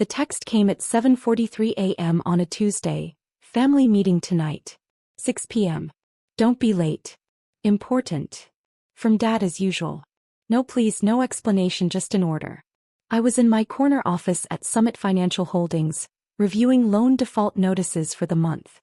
The text came at 7:43 a.m. on a Tuesday. Family meeting tonight. 6 p.m. Don't be late. Important. From Dad as usual. No please, no explanation, just an order. I was in my corner office at Summit Financial Holdings, reviewing loan default notices for the month.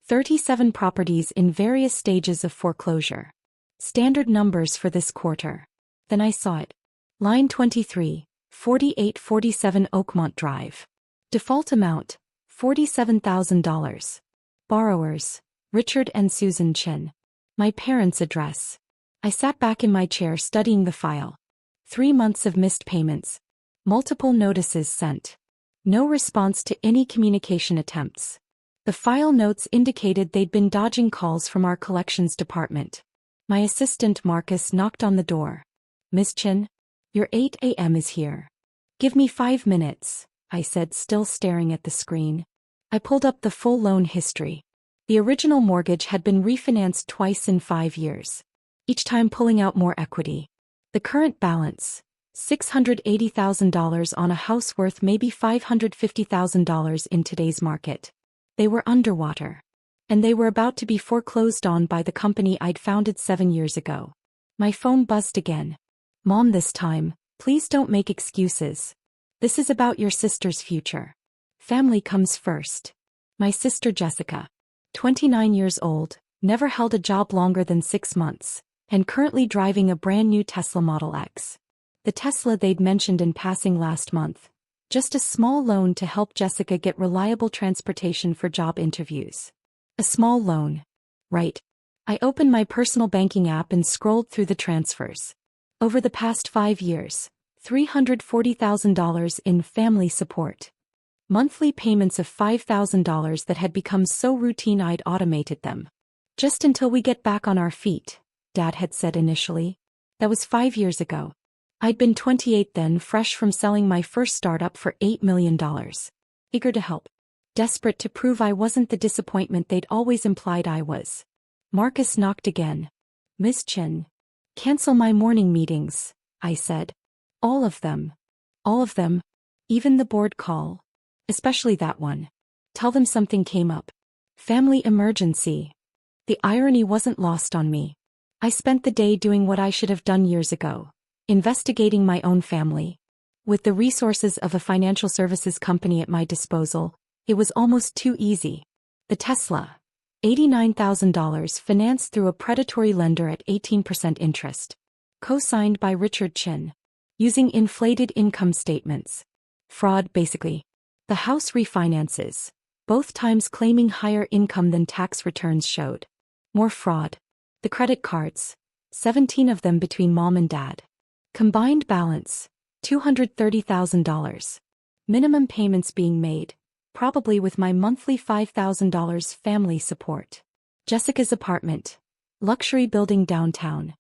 37 properties in various stages of foreclosure. Standard numbers for this quarter. Then I saw it. Line 23, 4847 Oakmont Drive. Default amount, $47,000. Borrowers, Richard and Susan Chen. My parents' address. I sat back in my chair studying the file. 3 months of missed payments. Multiple notices sent. No response to any communication attempts. The file notes indicated they'd been dodging calls from our collections department. My assistant Marcus knocked on the door. Miss Chen, your 8 a.m. is here. Give me 5 minutes, I said, still staring at the screen. I pulled up the full loan history. The original mortgage had been refinanced twice in 5 years, each time pulling out more equity. The current balance, $680,000 on a house worth maybe $550,000 in today's market. They were underwater. And they were about to be foreclosed on by the company I'd founded 7 years ago. My phone buzzed again. Mom, this time, please don't make excuses. This is about your sister's future. Family comes first. My sister Jessica, 29 years old, never held a job longer than 6 months, and currently driving a brand new Tesla Model X. The Tesla they'd mentioned in passing last month. Just a small loan to help Jessica get reliable transportation for job interviews. A small loan. Right. I opened my personal banking app and scrolled through the transfers. Over the past 5 years, $340,000 in family support. Monthly payments of $5,000 that had become so routine I'd automated them. Just until we get back on our feet, Dad had said initially. That was 5 years ago. I'd been 28 then, fresh from selling my first startup for $8 million. Eager to help. Desperate to prove I wasn't the disappointment they'd always implied I was. Marcus knocked again. Miss Chen. Cancel my morning meetings, I said. All of them. All of them. Even the board call. Especially that one. Tell them something came up. Family emergency. The irony wasn't lost on me. I spent the day doing what I should have done years ago. Investigating my own family. With the resources of a financial services company at my disposal, it was almost too easy. The Tesla. $89,000 financed through a predatory lender at 18% interest. Co-signed by Richard Chen. Using inflated income statements. Fraud, basically. The house refinances. Both times claiming higher income than tax returns showed. More fraud. The credit cards. 17 of them between Mom and Dad. Combined balance, $230,000. Minimum payments being made, probably with my monthly $5,000 family support. Jessica's apartment. Luxury building downtown.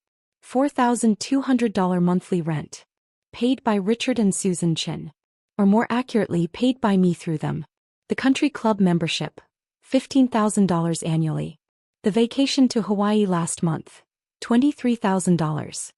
$4,200 monthly rent. Paid by Richard and Susan Chen. Or more accurately, paid by me through them. The country club membership. $15,000 annually. The vacation to Hawaii last month. $23,000.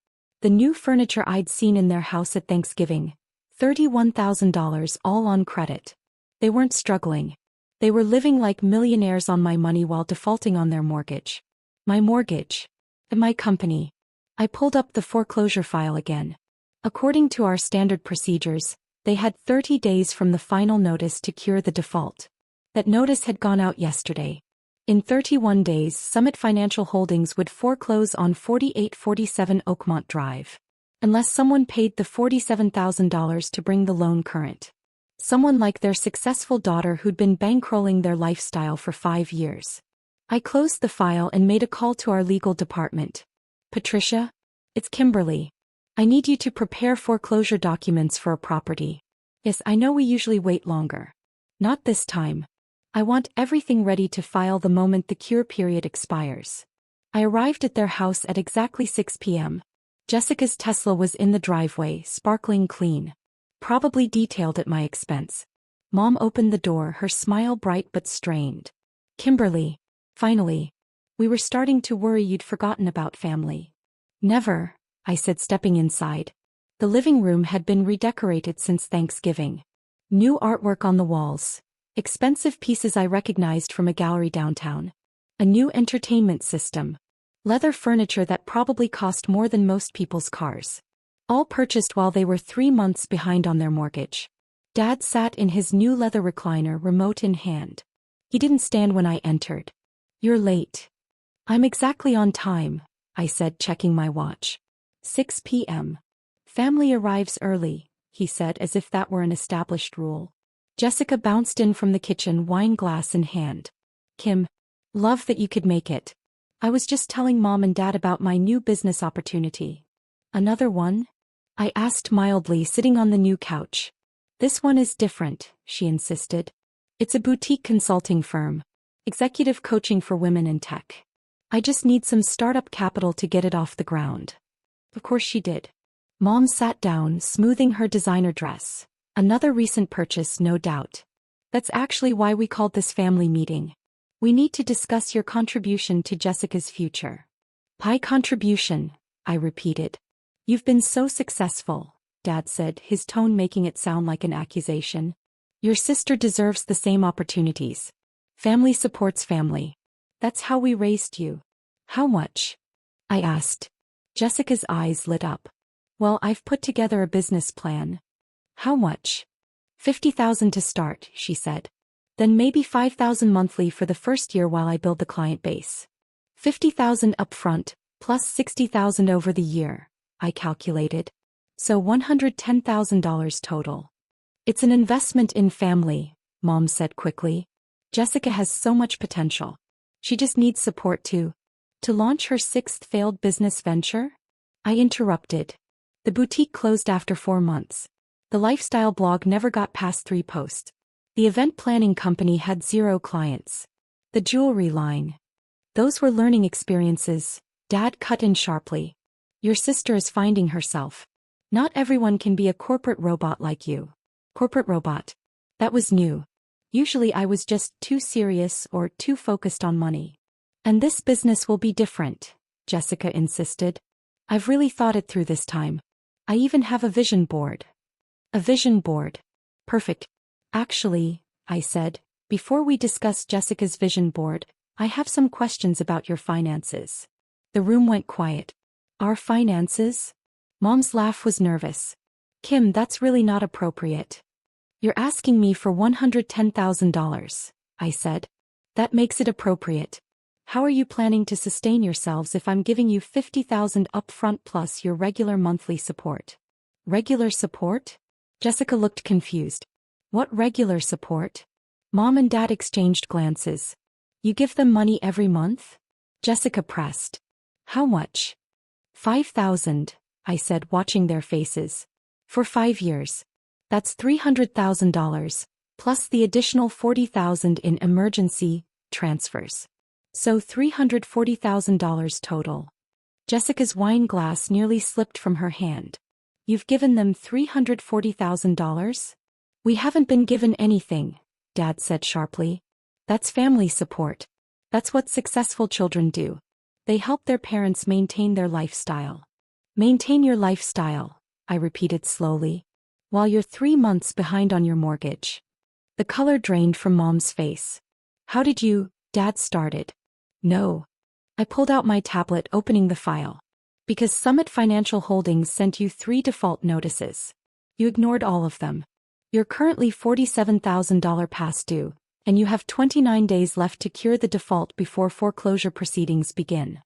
The new furniture I'd seen in their house at Thanksgiving. $31,000 all on credit. They weren't struggling. They were living like millionaires on my money while defaulting on their mortgage. My mortgage. And my company. I pulled up the foreclosure file again. According to our standard procedures, they had 30 days from the final notice to cure the default. That notice had gone out yesterday. In 31 days, Summit Financial Holdings would foreclose on 4847 Oakmont Drive. Unless someone paid the $47,000 to bring the loan current. Someone like their successful daughter who'd been bankrolling their lifestyle for 5 years. I closed the file and made a call to our legal department. Patricia? It's Kimberly. I need you to prepare foreclosure documents for a property. Yes, I know we usually wait longer. Not this time. I want everything ready to file the moment the cure period expires. I arrived at their house at exactly 6 p.m. Jessica's Tesla was in the driveway, sparkling clean. Probably detailed at my expense. Mom opened the door, her smile bright but strained. Kimberly. Finally. We were starting to worry you'd forgotten about family. Never, I said, stepping inside. The living room had been redecorated since Thanksgiving. New artwork on the walls. Expensive pieces I recognized from a gallery downtown. A new entertainment system. Leather furniture that probably cost more than most people's cars. All purchased while they were 3 months behind on their mortgage. Dad sat in his new leather recliner, remote in hand. He didn't stand when I entered. "You're late." "I'm exactly on time," I said, checking my watch. 6 p.m. "Family arrives early," he said, as if that were an established rule. Jessica bounced in from the kitchen, wine glass in hand. "Kim, love that you could make it. I was just telling Mom and Dad about my new business opportunity." "Another one?" I asked mildly, sitting on the new couch. "This one is different," she insisted. "It's a boutique consulting firm. Executive coaching for women in tech. I just need some startup capital to get it off the ground." Of course she did. Mom sat down, smoothing her designer dress. "Another recent purchase, no doubt. That's actually why we called this family meeting. We need to discuss your contribution to Jessica's future." "My contribution," I repeated. "You've been so successful," Dad said, his tone making it sound like an accusation. "Your sister deserves the same opportunities. Family supports family. That's how we raised you." "How much?" I asked. Jessica's eyes lit up. "Well, I've put together a business plan." "How much?" $50,000 to start," she said. "Then maybe $5,000 monthly for the first year while I build the client base. $50,000 upfront, plus $60,000 over the year," I calculated. "So $110,000 total." "It's an investment in family," Mom said quickly. "Jessica has so much potential. She just needs support to launch her 6th failed business venture?" I interrupted. "The boutique closed after 4 months. The lifestyle blog never got past 3 posts. The event planning company had 0 clients. The jewelry line. Those were learning experiences," Dad cut in sharply. "Your sister is finding herself. Not everyone can be a corporate robot like you." "Corporate robot?" That was new. Usually I was just too serious or too focused on money. "And this business will be different," Jessica insisted. "I've really thought it through this time. I even have a vision board." "A vision board? Perfect. Actually," I said, "before we discuss Jessica's vision board, I have some questions about your finances." The room went quiet. "Our finances?" Mom's laugh was nervous. "Kim, that's really not appropriate." "You're asking me for $110,000, I said. "That makes it appropriate. How are you planning to sustain yourselves if I'm giving you $50,000 upfront plus your regular monthly support?" "Regular support?" Jessica looked confused. "What regular support?" Mom and Dad exchanged glances. "You give them money every month?" Jessica pressed. "How much?" $5,000, I said, watching their faces. "For 5 years. That's $300,000, plus the additional $40,000 in emergency transfers. So $340,000 total." Jessica's wine glass nearly slipped from her hand. "You've given them $340,000? "We haven't been given anything," Dad said sharply. "That's family support. That's what successful children do. They help their parents maintain their lifestyle." "Maintain your lifestyle," I repeated slowly, "while you're 3 months behind on your mortgage." The color drained from Mom's face. "How did you?" Dad started. "No." I pulled out my tablet, opening the file. "Because Summit Financial Holdings sent you 3 default notices. You ignored all of them. You're currently $47,000 past due, and you have 29 days left to cure the default before foreclosure proceedings begin."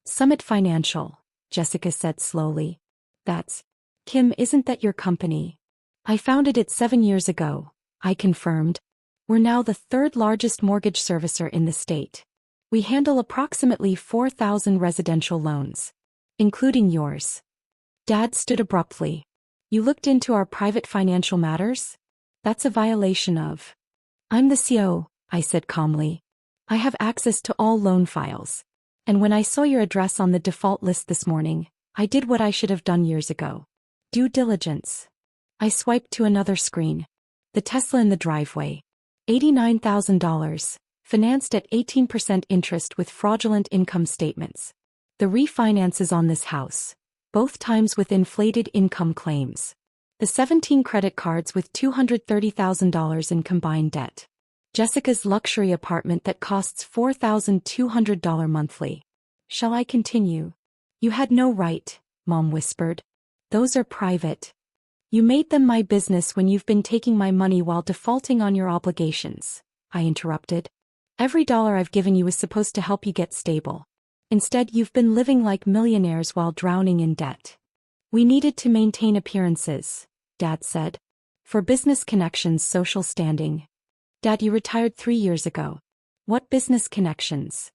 "Summit Financial," Jessica said slowly. "That's... Kim, isn't that your company?" "I founded it 7 years ago," I confirmed. "We're now the 3rd largest mortgage servicer in the state. We handle approximately 4,000 residential loans, including yours." Dad stood abruptly. "You looked into our private financial matters? That's a violation of..." "I'm the CO," I said calmly. "I have access to all loan files. And when I saw your address on the default list this morning, I did what I should have done years ago. Due diligence." I swiped to another screen. The Tesla in the driveway. $89,000. Financed at 18% interest with fraudulent income statements. The refinances on this house. Both times with inflated income claims. The 17 credit cards with $230,000 in combined debt. Jessica's luxury apartment that costs $4,200 monthly. Shall I continue? You had no right, Mom whispered. Those are private. You made them my business when you've been taking my money while defaulting on your obligations, I interrupted. Every dollar I've given you is supposed to help you get stable. Instead, you've been living like millionaires while drowning in debt. We needed to maintain appearances, Dad said. For business connections, social standing. Dad, you retired 3 years ago. What business connections?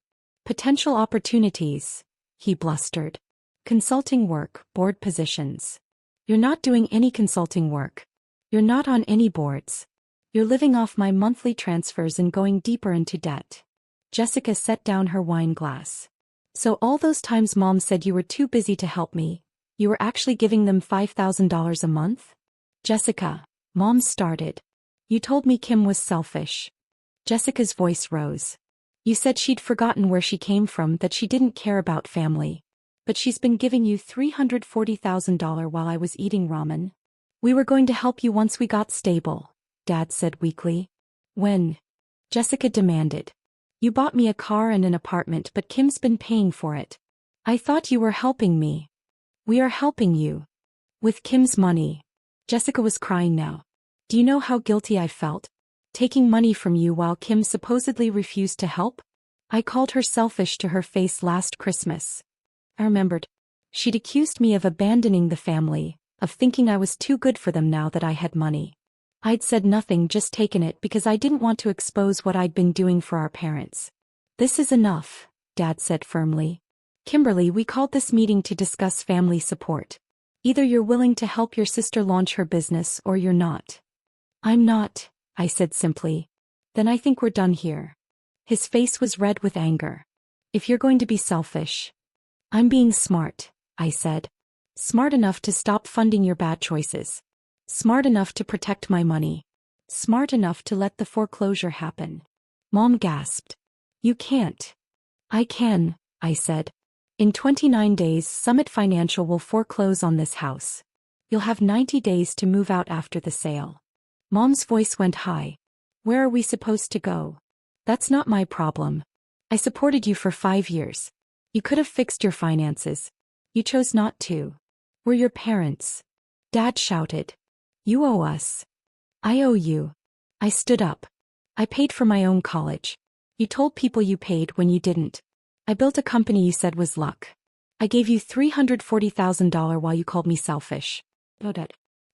Potential opportunities, he blustered. Consulting work, board positions. You're not doing any consulting work. You're not on any boards. You're living off my monthly transfers and going deeper into debt. Jessica set down her wine glass. So all those times Mom said you were too busy to help me, you were actually giving them $5,000 a month? Jessica, Mom started. You told me Kim was selfish. Jessica's voice rose. You said she'd forgotten where she came from, that she didn't care about family. But she's been giving you $340,000 while I was eating ramen. We were going to help you once we got stable, Dad said weakly. When? Jessica demanded. You bought me a car and an apartment, but Kim's been paying for it. I thought you were helping me. We are helping you. With Kim's money. Jessica was crying now. Do you know how guilty I felt? Taking money from you while Kim supposedly refused to help? I called her selfish to her face last Christmas. I remembered. She'd accused me of abandoning the family, of thinking I was too good for them now that I had money. I'd said nothing, just taken it because I didn't want to expose what I'd been doing for our parents. This is enough, Dad said firmly. Kimberly, we called this meeting to discuss family support. Either you're willing to help your sister launch her business or you're not. I'm not, I said simply. Then I think we're done here. His face was red with anger. If you're going to be selfish. I'm being smart, I said. Smart enough to stop funding your bad choices. Smart enough to protect my money. Smart enough to let the foreclosure happen. Mom gasped. You can't. I can, I said. In 29 days, Summit Financial will foreclose on this house. You'll have 90 days to move out after the sale. Mom's voice went high. Where are we supposed to go? That's not my problem. I supported you for 5 years. You could have fixed your finances. You chose not to. We're your parents. Dad shouted. You owe us. I owe you. I stood up. I paid for my own college. You told people you paid when you didn't. I built a company you said was luck. I gave you $340,000 while you called me selfish.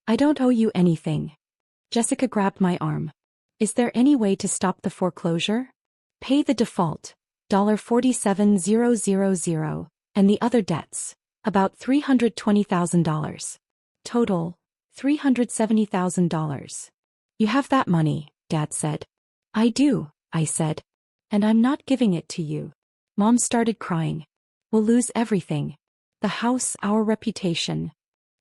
I don't owe you anything. Jessica grabbed my arm. Is there any way to stop the foreclosure? Pay the default, $47,000, and the other debts, about $320,000. Total, $370,000. You have that money, Dad said. I do, I said. And I'm not giving it to you. Mom started crying. We'll lose everything. The house, our reputation.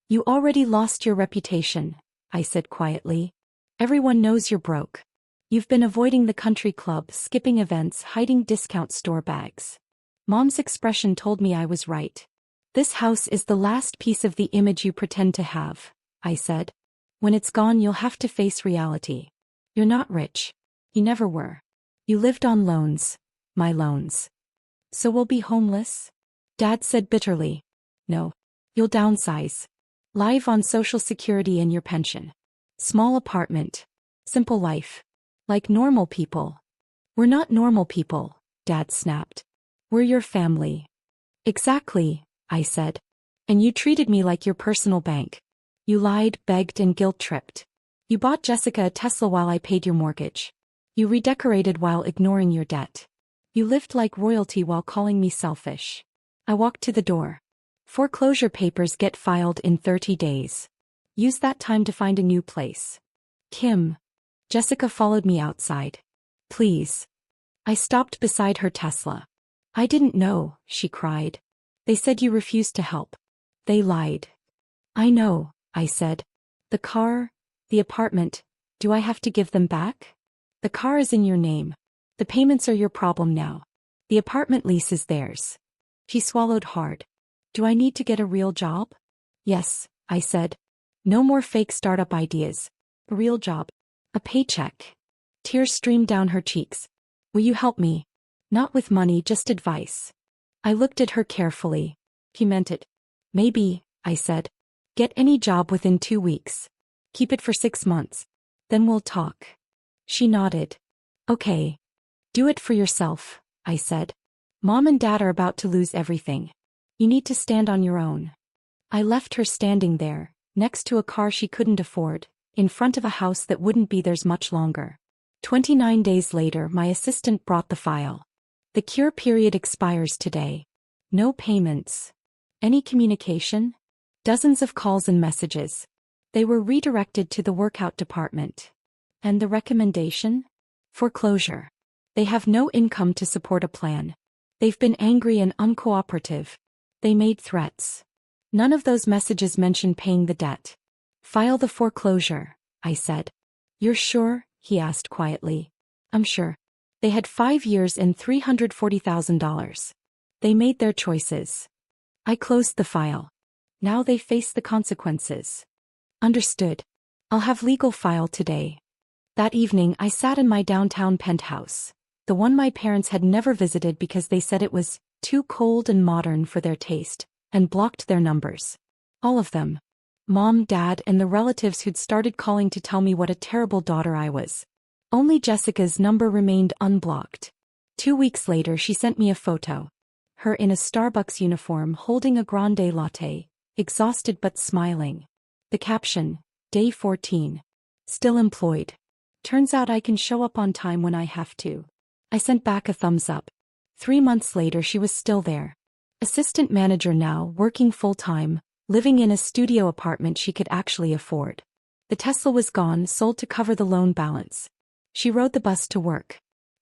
You already lost your reputation, I said quietly. Everyone knows you're broke. You've been avoiding the country club, skipping events, hiding discount store bags. Mom's expression told me I was right. This house is the last piece of the image you pretend to have, I said. When it's gone, you'll have to face reality. You're not rich. You never were. You lived on loans. My loans. So we'll be homeless? Dad said bitterly. No. You'll downsize. Live on Social Security and your pension. Small apartment. Simple life. Like normal people. We're not normal people, Dad snapped. We're your family. Exactly, I said. And you treated me like your personal bank. You lied, begged, and guilt-tripped. You bought Jessica a Tesla while I paid your mortgage. You redecorated while ignoring your debt. You lived like royalty while calling me selfish. I walked to the door. Foreclosure papers get filed in 30 days. Use that time to find a new place. Kim. Jessica followed me outside. Please. I stopped beside her Tesla. I didn't know, she cried. They said you refused to help. They lied. I know, I said. The car, the apartment, do I have to give them back? The car is in your name. The payments are your problem now. The apartment lease is theirs. She swallowed hard. Do I need to get a real job? Yes, I said. No more fake startup ideas. A real job. A paycheck. Tears streamed down her cheeks. Will you help me? Not with money, just advice. I looked at her carefully. He meant it. Maybe, I said. Get any job within 2 weeks. Keep it for 6 months. Then we'll talk. She nodded. Okay. Do it for yourself, I said. Mom and Dad are about to lose everything. You need to stand on your own. I left her standing there, next to a car she couldn't afford, in front of a house that wouldn't be theirs much longer. 29 days later, my assistant brought the file. The cure period expires today. No payments. Any communication? Dozens of calls and messages. They were redirected to the workout department. And the recommendation? Foreclosure. They have no income to support a plan. They've been angry and uncooperative. They made threats. None of those messages mentioned paying the debt. File the foreclosure, I said. You're sure? He asked quietly. I'm sure. They had 5 years and $340,000. They made their choices. I closed the file. Now they face the consequences. Understood. I'll have legal file today. That evening I sat in my downtown penthouse, the one my parents had never visited because they said it was too cold and modern for their taste, and blocked their numbers. All of them. Mom, Dad, and the relatives who'd started calling to tell me what a terrible daughter I was. Only Jessica's number remained unblocked. 2 weeks later she sent me a photo. Her in a Starbucks uniform holding a grande latte, exhausted but smiling. The caption, Day 14. Still employed. Turns out I can show up on time when I have to. I sent back a thumbs up. 3 months later she was still there. Assistant manager now, working full-time, living in a studio apartment she could actually afford. The Tesla was gone, sold to cover the loan balance. She rode the bus to work.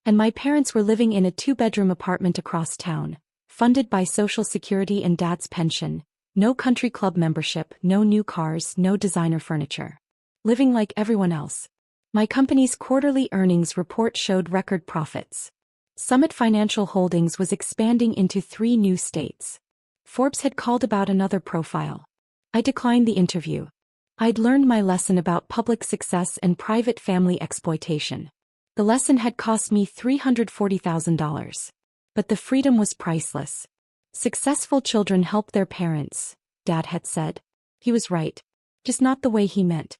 And my parents were living in a 2-bedroom apartment across town, funded by Social Security and Dad's pension. No country club membership, no new cars, no designer furniture. Living like everyone else. My company's quarterly earnings report showed record profits. Summit Financial Holdings was expanding into 3 new states. Forbes had called about another profile. I declined the interview. I'd learned my lesson about public success and private family exploitation. The lesson had cost me $340,000. But the freedom was priceless. Successful children help their parents, Dad had said. He was right. Just not the way he meant.